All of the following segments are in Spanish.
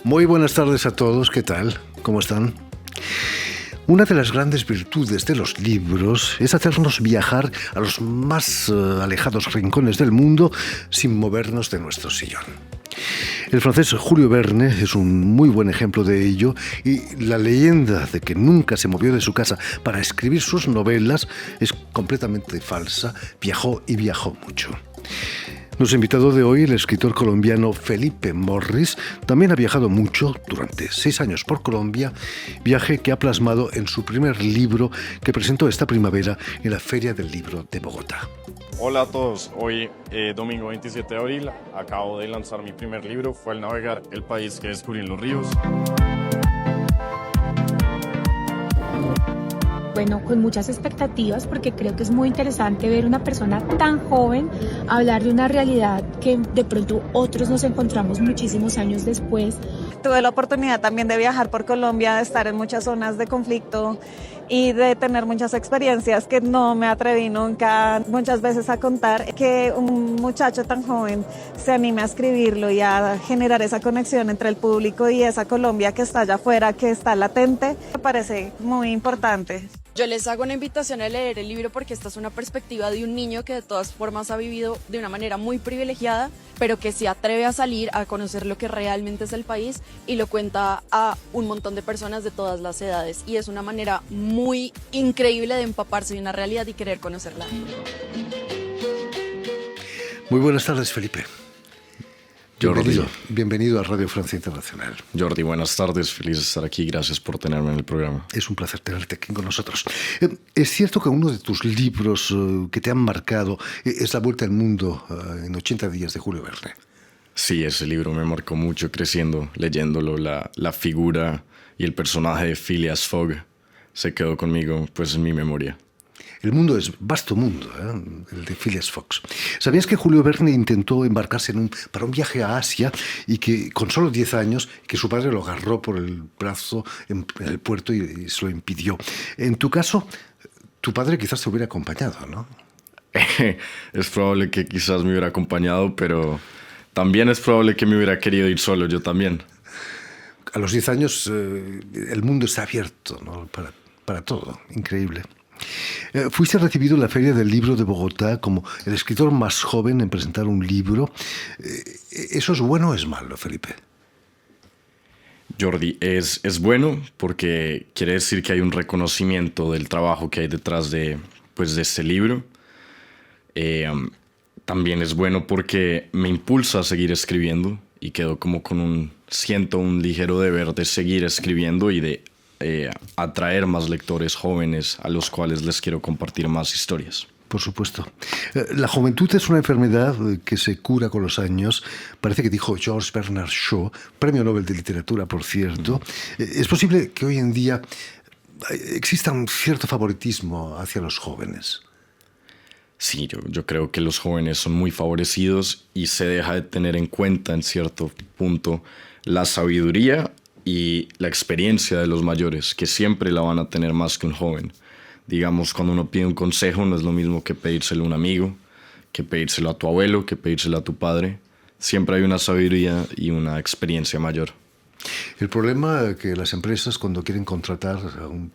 Muy buenas tardes a todos, ¿qué tal? ¿Cómo están? Una de las grandes virtudes de los libros es hacernos viajar a los más alejados rincones del mundo sin movernos de nuestro sillón. El francés Julio Verne es un muy buen ejemplo de ello y la leyenda de que nunca se movió de su casa para escribir sus novelas es completamente falsa. Viajó y viajó mucho. Nuestro invitado de hoy, el escritor colombiano Felipe Morris, también ha viajado mucho durante 6 años por Colombia, viaje que ha plasmado en su primer libro que presentó esta primavera en la Feria del Libro de Bogotá. Hola a todos, hoy domingo 27 de abril acabo de lanzar mi primer libro, fue Al navegar el país que descubrí en los ríos. Bueno, con muchas expectativas porque creo que es muy interesante ver una persona tan joven hablar de una realidad que de pronto otros nos encontramos muchísimos años después. Tuve la oportunidad también de viajar por Colombia, de estar en muchas zonas de conflicto y de tener muchas experiencias que no me atreví nunca muchas veces a contar. Que un muchacho tan joven se anime a escribirlo y a generar esa conexión entre el público y esa Colombia que está allá afuera, que está latente, me parece muy importante. Yo les hago una invitación a leer el libro porque esta es una perspectiva de un niño que de todas formas ha vivido de una manera muy privilegiada, pero que se atreve a salir a conocer lo que realmente es el país y lo cuenta a un montón de personas de todas las edades. Y es una manera muy increíble de empaparse de una realidad y querer conocerla. Muy buenas tardes, Felipe. Jordi. Bienvenido a Radio Francia Internacional. Jordi, buenas tardes, feliz de estar aquí, gracias por tenerme en el programa. Es un placer tenerte aquí con nosotros. Es cierto que uno de tus libros que te han marcado es La Vuelta al Mundo en 80 días de Julio Verne. Sí, ese libro me marcó mucho creciendo, leyéndolo, la figura y el personaje de Phileas Fogg se quedó conmigo pues en mi memoria. El mundo es vasto mundo, el de Phileas Fogg. ¿Sabías que Julio Verne intentó embarcarse para un viaje a Asia y que con solo 10 años, que su padre lo agarró por el brazo en el puerto y se lo impidió? En tu caso, tu padre quizás te hubiera acompañado, ¿no? Es probable que quizás me hubiera acompañado, pero también es probable que me hubiera querido ir solo, yo también. A los 10 años el mundo está abierto, ¿no? para todo, increíble. Fuiste recibido en la Feria del Libro de Bogotá como el escritor más joven en presentar un libro. ¿Eso es bueno o es malo, Felipe? Jordi, es bueno porque quiere decir que hay un reconocimiento del trabajo que hay detrás de este libro. También es bueno porque me impulsa a seguir escribiendo y quedo como siento un ligero deber de seguir escribiendo y de atraer más lectores jóvenes a los cuales les quiero compartir más historias. Por supuesto. La juventud es una enfermedad que se cura con los años. Parece que dijo George Bernard Shaw, premio Nobel de Literatura, por cierto. ¿Es posible que hoy en día exista un cierto favoritismo hacia los jóvenes? Sí, yo creo que los jóvenes son muy favorecidos y se deja de tener en cuenta en cierto punto la sabiduría y la experiencia de los mayores, que siempre la van a tener más que un joven. Digamos, cuando uno pide un consejo no es lo mismo que pedírselo a un amigo, que pedírselo a tu abuelo, que pedírselo a tu padre. Siempre hay una sabiduría y una experiencia mayor. El problema es que las empresas, cuando quieren contratar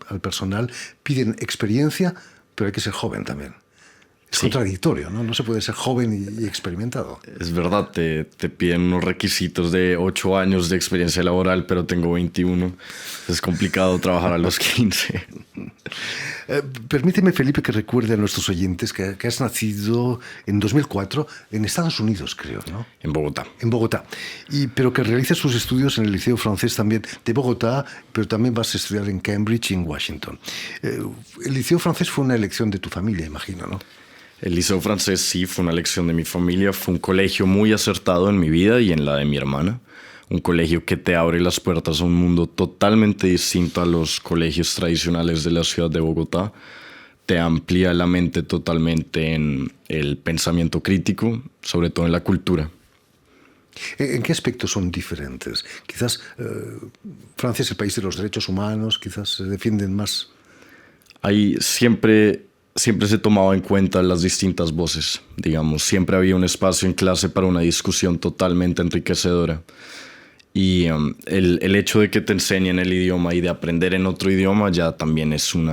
al personal, piden experiencia, pero hay que ser joven también. Es contradictorio, ¿no? No se puede ser joven y experimentado. Es verdad, te piden unos requisitos de 8 años de experiencia laboral, pero tengo 21. Es complicado trabajar a los 15. Permíteme, Felipe, que recuerde a nuestros oyentes que has nacido en 2004 en Estados Unidos, creo, ¿no? En Bogotá. En Bogotá. Pero que realizas tus estudios en el Liceo Francés también de Bogotá, pero también vas a estudiar en Cambridge y en Washington. El Liceo Francés fue una elección de tu familia, imagino, ¿no? El Liceo Francés sí fue una elección de mi familia, fue un colegio muy acertado en mi vida y en la de mi hermana. Un colegio que te abre las puertas a un mundo totalmente distinto a los colegios tradicionales de la ciudad de Bogotá. Te amplía la mente totalmente en el pensamiento crítico, sobre todo en la cultura. ¿En qué aspectos son diferentes? Quizás Francia es el país de los derechos humanos, quizás se defienden más. Ahí siempre se tomaba en cuenta las distintas voces, digamos. Siempre había un espacio en clase para una discusión totalmente enriquecedora. Y el hecho de que te enseñen el idioma y de aprender en otro idioma ya también es un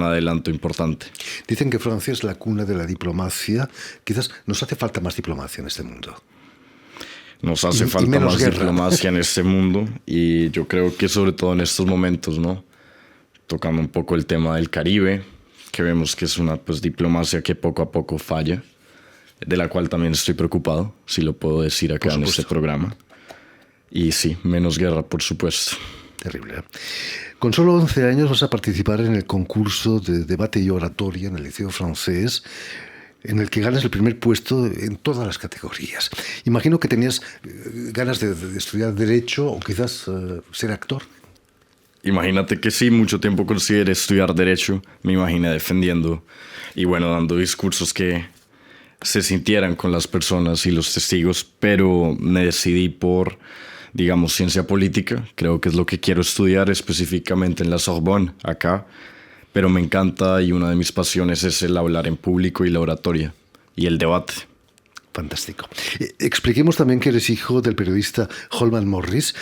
adelanto importante. Dicen que Francia es la cuna de la diplomacia. Quizás nos hace falta más diplomacia en este mundo. Nos hace falta más diplomacia en este mundo, y yo creo que sobre todo en estos momentos, ¿no? Tocando un poco el tema del Caribe, que vemos que es una diplomacia que poco a poco falla, de la cual también estoy preocupado, si lo puedo decir acá en este programa. Y sí, menos guerra, por supuesto. Terrible, ¿eh? Con solo 11 años vas a participar en el concurso de debate y oratoria en el Liceo Francés, en el que ganas el primer puesto en todas las categorías. Imagino que tenías ganas de estudiar Derecho o quizás ser actor. Imagínate que sí, mucho tiempo consideré estudiar Derecho. Me imaginé defendiendo y dando discursos que se sintieran con las personas y los testigos, pero me decidí por, ciencia política. Creo que es lo que quiero estudiar, específicamente en la Sorbonne, acá. Pero me encanta, y una de mis pasiones es el hablar en público y la oratoria y el debate. Fantástico. Expliquemos también que eres hijo del periodista Holman Morris,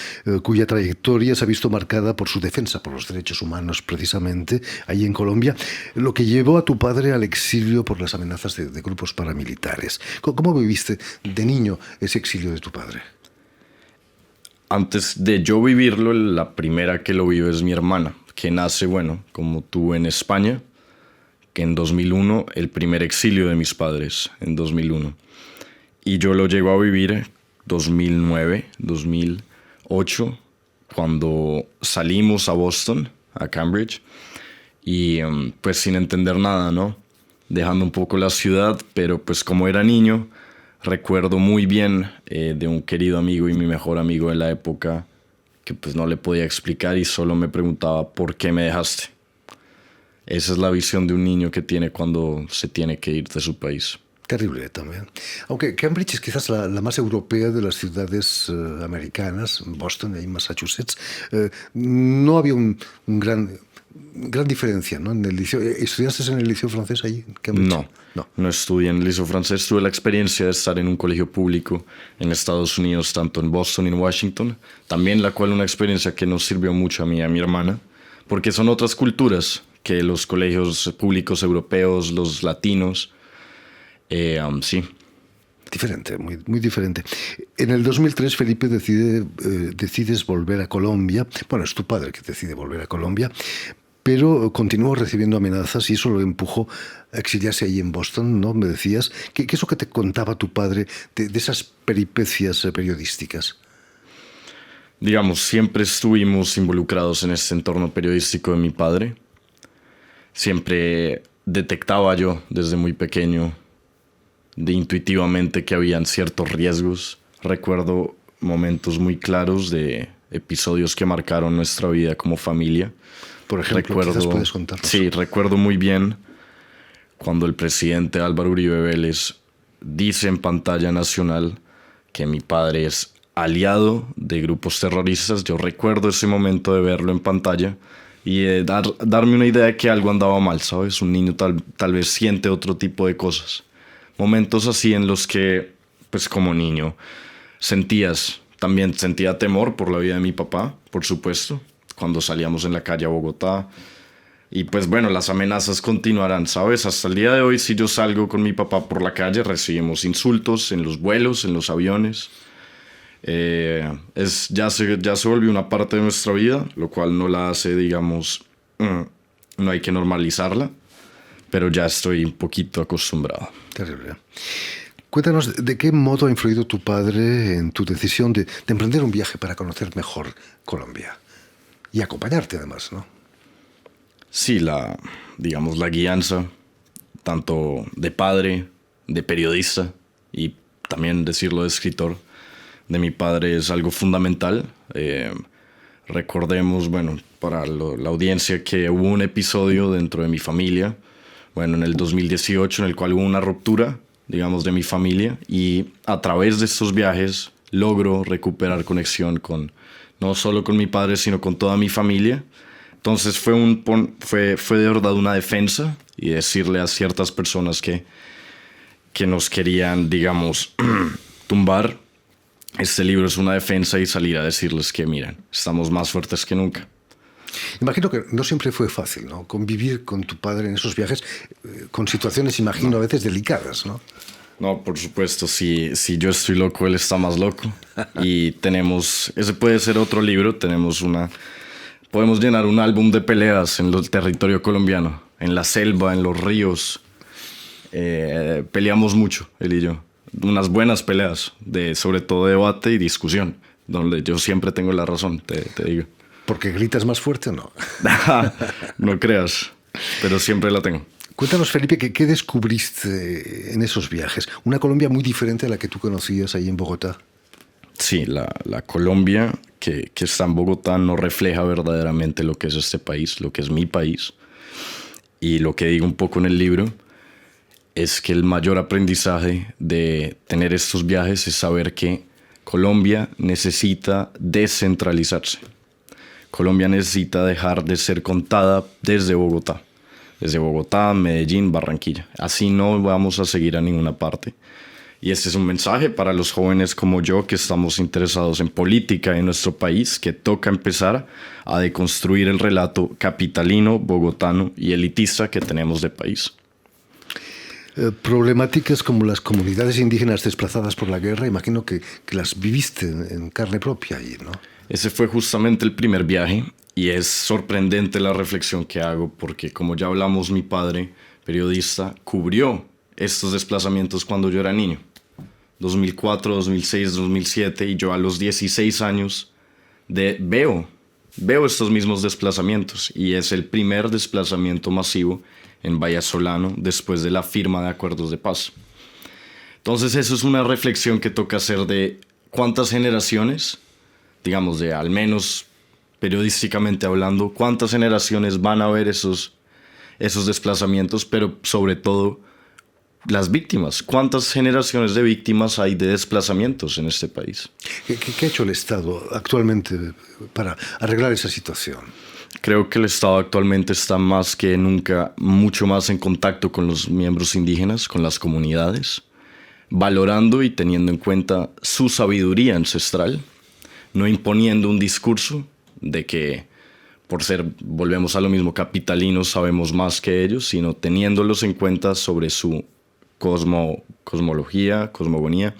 cuya trayectoria se ha visto marcada por su defensa por los derechos humanos, precisamente, ahí en Colombia, lo que llevó a tu padre al exilio por las amenazas de grupos paramilitares. ¿Cómo viviste de niño ese exilio de tu padre? Antes de yo vivirlo, la primera que lo vive es mi hermana, que nace, como tú, en España, que en 2001, el primer exilio de mis padres, en 2001. Y yo lo llego a vivir 2009, 2008, cuando salimos a Boston, a Cambridge, y pues sin entender nada, ¿no? Dejando un poco la ciudad, pero pues como era niño, recuerdo muy bien de un querido amigo y mi mejor amigo de la época, que pues no le podía explicar y solo me preguntaba ¿por qué me dejaste? Esa es la visión de un niño que tiene cuando se tiene que ir de su país. Terrible también. Aunque Cambridge es quizás la más europea de las ciudades americanas, Boston y Massachusetts, no había un gran diferencia, ¿no? En el liceo. ¿Estudiaste en el liceo francés ahí en Cambridge? No estudié en el liceo francés. Tuve la experiencia de estar en un colegio público en Estados Unidos, tanto en Boston y en Washington. También la cual una experiencia que nos sirvió mucho a mí y a mi hermana, porque son otras culturas que los colegios públicos europeos, los latinos. Sí. Diferente, muy, muy diferente. En el 2003 Felipe decides volver a Colombia. Bueno, es tu padre que decide volver a Colombia, pero continuó recibiendo amenazas y eso lo empujó a exiliarse ahí en Boston, ¿no? Me decías. ¿Qué es lo que te contaba tu padre de esas peripecias periodísticas? Siempre estuvimos involucrados en este entorno periodístico de mi padre. Siempre detectaba yo desde muy pequeño intuitivamente que habían ciertos riesgos. Recuerdo momentos muy claros de episodios que marcaron nuestra vida como familia. Por ejemplo, quizás puedes contarnos. Sí, recuerdo muy bien cuando el presidente Álvaro Uribe Vélez dice en pantalla nacional que mi padre es aliado de grupos terroristas. Yo recuerdo ese momento de verlo en pantalla y darme una idea de que algo andaba mal, ¿sabes? Un niño tal vez siente otro tipo de cosas. Momentos así en los que, pues como niño, también sentía temor por la vida de mi papá, por supuesto, cuando salíamos en la calle a Bogotá. Y pues las amenazas continuarán, ¿sabes? Hasta el día de hoy, si yo salgo con mi papá por la calle, recibimos insultos en los vuelos, en los aviones. Ya se volvió una parte de nuestra vida, lo cual no la hace, no hay que normalizarla. Pero ya estoy un poquito acostumbrado. Terrible. Cuéntanos, ¿de qué modo ha influido tu padre en tu decisión de emprender un viaje para conocer mejor Colombia? Y acompañarte además, ¿no? Sí, la guianza, tanto de padre, de periodista y también decirlo de escritor, de mi padre es algo fundamental. Recordemos, para la audiencia, que hubo un episodio dentro de mi familia, en el 2018, en el cual hubo una ruptura, de mi familia, y a través de estos viajes logro recuperar conexión no solo con mi padre, sino con toda mi familia. Entonces fue de verdad una defensa y decirle a ciertas personas que nos querían, tumbar, este libro es una defensa y salir a decirles que, miren, estamos más fuertes que nunca. Imagino que no siempre fue fácil, ¿no? Convivir con tu padre en esos viajes, con situaciones, imagino, a veces delicadas, ¿no? No, por supuesto, si yo estoy loco, él está más loco. Y ese puede ser otro libro, podemos llenar un álbum de peleas en el territorio colombiano, en la selva, en los ríos. Peleamos mucho, él y yo. Unas buenas peleas, sobre todo debate y discusión, donde yo siempre tengo la razón, te digo. ¿Porque gritas más fuerte o no? No creas, pero siempre la tengo. Cuéntanos, Felipe, ¿qué descubriste en esos viajes? Una Colombia muy diferente a la que tú conocías ahí en Bogotá. Sí, la Colombia que está en Bogotá no refleja verdaderamente lo que es este país, lo que es mi país. Y lo que digo un poco en el libro es que el mayor aprendizaje de tener estos viajes es saber que Colombia necesita descentralizarse. Colombia necesita dejar de ser contada desde Bogotá. Desde Bogotá, Medellín, Barranquilla. Así no vamos a seguir a ninguna parte. Y este es un mensaje para los jóvenes como yo que estamos interesados en política en nuestro país, que toca empezar a deconstruir el relato capitalino, bogotano y elitista que tenemos de país. Problemáticas como las comunidades indígenas desplazadas por la guerra, imagino que las viviste en carne propia allí, ¿no? Ese fue justamente el primer viaje y es sorprendente la reflexión que hago porque, como ya hablamos, mi padre, periodista, cubrió estos desplazamientos cuando yo era niño. 2004, 2006, 2007, y yo a los 16 años veo estos mismos desplazamientos y es el primer desplazamiento masivo en Vallasolano después de la firma de acuerdos de paz. Entonces eso es una reflexión que toca hacer de cuántas generaciones, digamos de al menos periodísticamente hablando, cuántas generaciones van a ver esos desplazamientos, pero sobre todo las víctimas. ¿Cuántas generaciones de víctimas hay de desplazamientos en este país? ¿Qué ha hecho el Estado actualmente para arreglar esa situación? Creo que el Estado actualmente está más que nunca mucho más en contacto con los miembros indígenas, con las comunidades, valorando y teniendo en cuenta su sabiduría ancestral, no imponiendo un discurso de que por ser, volvemos a lo mismo, capitalinos sabemos más que ellos, sino teniéndolos en cuenta sobre su cosmología, cosmogonía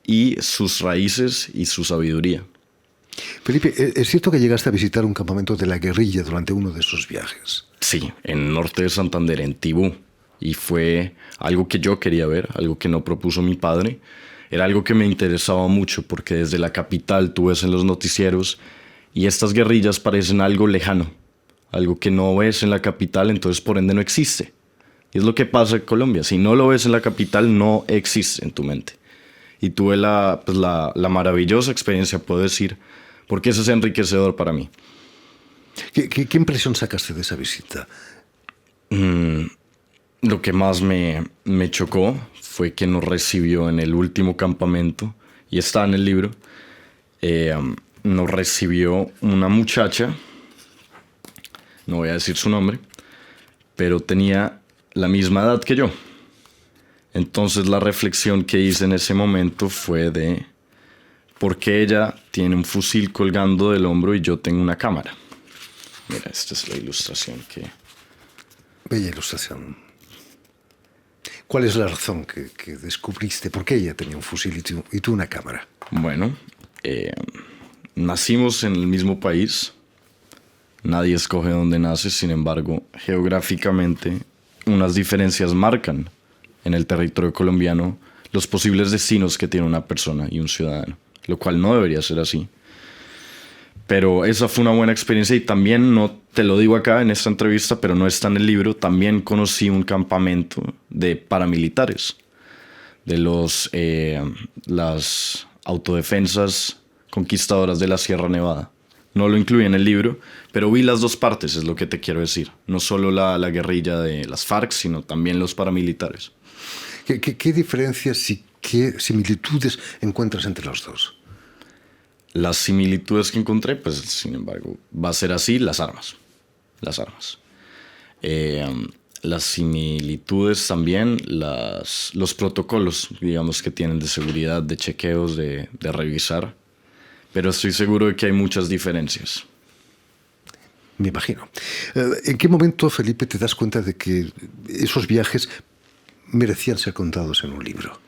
y sus raíces y su sabiduría. Felipe, ¿es cierto que llegaste a visitar un campamento de la guerrilla durante uno de esos viajes? Sí, en el norte de Santander, en Tibú. Y fue algo que yo quería ver, algo que no propuso mi padre. Era algo que me interesaba mucho porque desde la capital tú ves en los noticieros y estas guerrillas parecen algo lejano, algo que no ves en la capital, entonces por ende no existe. Y es lo que pasa en Colombia. Si no lo ves en la capital, no existe en tu mente. Y tuve la maravillosa experiencia, puedo decir, porque eso es enriquecedor para mí. ¿Qué impresión sacaste de esa visita? Lo que más me chocó fue que nos recibió en el último campamento, y está en el libro, nos recibió una muchacha, no voy a decir su nombre, pero tenía la misma edad que yo. Entonces la reflexión que hice en ese momento fue de por qué ella tiene un fusil colgando del hombro y yo tengo una cámara. Mira, esta es la ilustración que... Bella ilustración. ¿Cuál es la razón que descubriste? ¿Por qué ella tenía un fusil y tú una cámara? Bueno, nacimos en el mismo país. Nadie escoge dónde nace, sin embargo, geográficamente unas diferencias marcan en el territorio colombiano los posibles destinos que tiene una persona y un ciudadano, lo cual no debería ser así. Pero esa fue una buena experiencia y también, no te lo digo acá en esta entrevista, pero no está en el libro, también conocí un campamento de paramilitares, de las autodefensas conquistadoras de la Sierra Nevada. No lo incluí en el libro, pero vi las dos partes, es lo que te quiero decir. No solo la guerrilla de las FARC, sino también los paramilitares. ¿Qué diferencias y qué similitudes encuentras entre los dos? Las similitudes que encontré, pues, sin embargo, va a ser así, las armas. Las armas. las similitudes también, los protocolos, digamos, que tienen de seguridad, de chequeos, de revisar. Pero estoy seguro de que hay muchas diferencias. Me imagino. ¿En qué momento, Felipe, te das cuenta de que esos viajes merecían ser contados en un libro?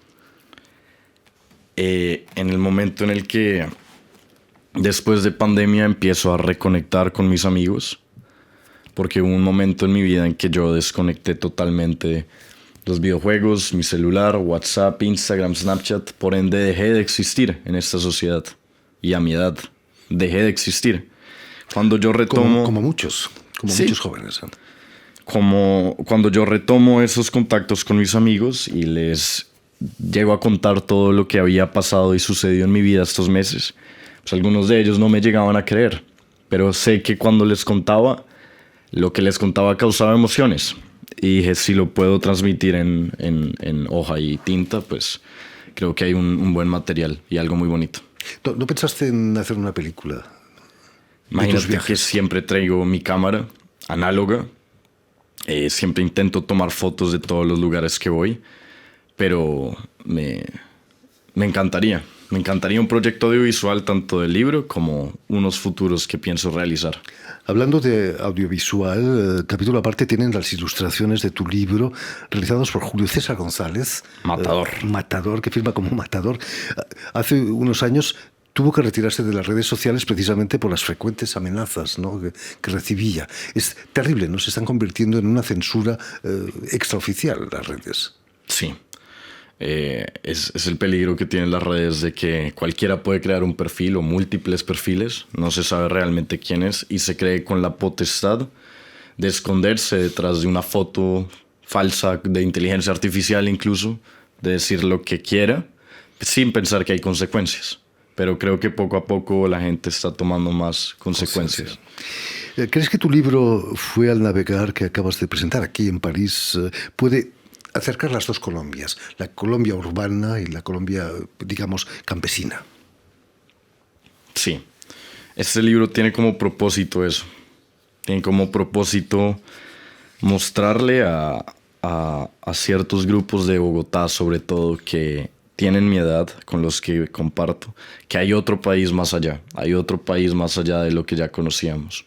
En el momento en el que, después de pandemia, empiezo a reconectar con mis amigos, porque hubo un momento en mi vida en que yo desconecté totalmente los videojuegos, mi celular, WhatsApp, Instagram, Snapchat. Por ende, dejé de existir en esta sociedad. Y a mi edad, dejé de existir. Cuando yo retomo... Como muchos jóvenes. Cuando yo retomo esos contactos con mis amigos y les llego a contar todo lo que había pasado y sucedido en mi vida estos meses, pues algunos de ellos no me llegaban a creer. Pero sé que cuando les contaba, lo que les contaba causaba emociones. Y dije, si lo puedo transmitir en hoja y tinta, pues creo que hay un buen material y algo muy bonito. ¿No pensaste en hacer una película? Imagínate que siempre traigo mi cámara análoga. Siempre intento tomar fotos de todos los lugares que voy. Pero me encantaría. Me encantaría un proyecto audiovisual tanto del libro como unos futuros que pienso realizar. Hablando de audiovisual, capítulo aparte tienen las ilustraciones de tu libro realizadas por Julio César González. Matador, que firma como Matador. Hace unos años tuvo que retirarse de las redes sociales precisamente por las frecuentes amenazas, ¿no?, que recibía. Es terrible, ¿no? Se están convirtiendo en una censura extraoficial las redes. Sí. Es el peligro que tienen las redes de que cualquiera puede crear un perfil o múltiples perfiles, no se sabe realmente quién es y se cree con la potestad de esconderse detrás de una foto falsa de inteligencia artificial, incluso de decir lo que quiera sin pensar que hay consecuencias. Pero creo que poco a poco la gente está tomando más consecuencias. ¿Crees que tu libro Fue al navegar, que acabas de presentar aquí en París, puede acercar las dos Colombias, la Colombia urbana y la Colombia, digamos, campesina? Sí, este libro tiene como propósito eso. Tiene como propósito mostrarle a ciertos grupos de Bogotá, sobre todo, que tienen mi edad, con los que comparto, que hay otro país más allá. Hay otro país más allá de lo que ya conocíamos.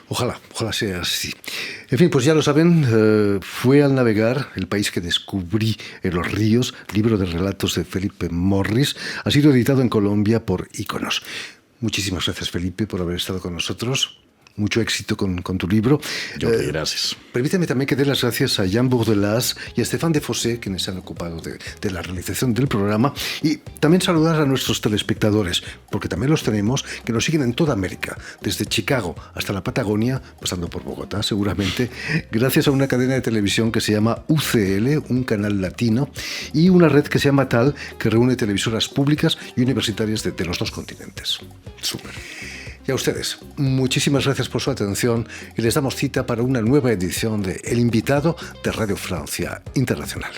Ojalá sea así. En fin, pues ya lo saben, Fue al navegar, el país que descubrí en los ríos, libro de relatos de Felipe Morris, ha sido editado en Colombia por Iconos. Muchísimas gracias, Felipe, por haber estado con nosotros. Mucho éxito con tu libro. Gracias. Permítame también que dé las gracias a Jean Bourdelas y a Stéphane Defossé, quienes se han ocupado de la realización del programa, y también saludar a nuestros telespectadores, porque también los tenemos, que nos siguen en toda América, desde Chicago hasta la Patagonia, pasando por Bogotá seguramente, gracias a una cadena de televisión que se llama UCL, un canal latino, y una red que se llama TAL, que reúne televisoras públicas y universitarias de los dos continentes. Súper. Y a ustedes, muchísimas gracias por su atención y les damos cita para una nueva edición de El Invitado de Radio Francia Internacional.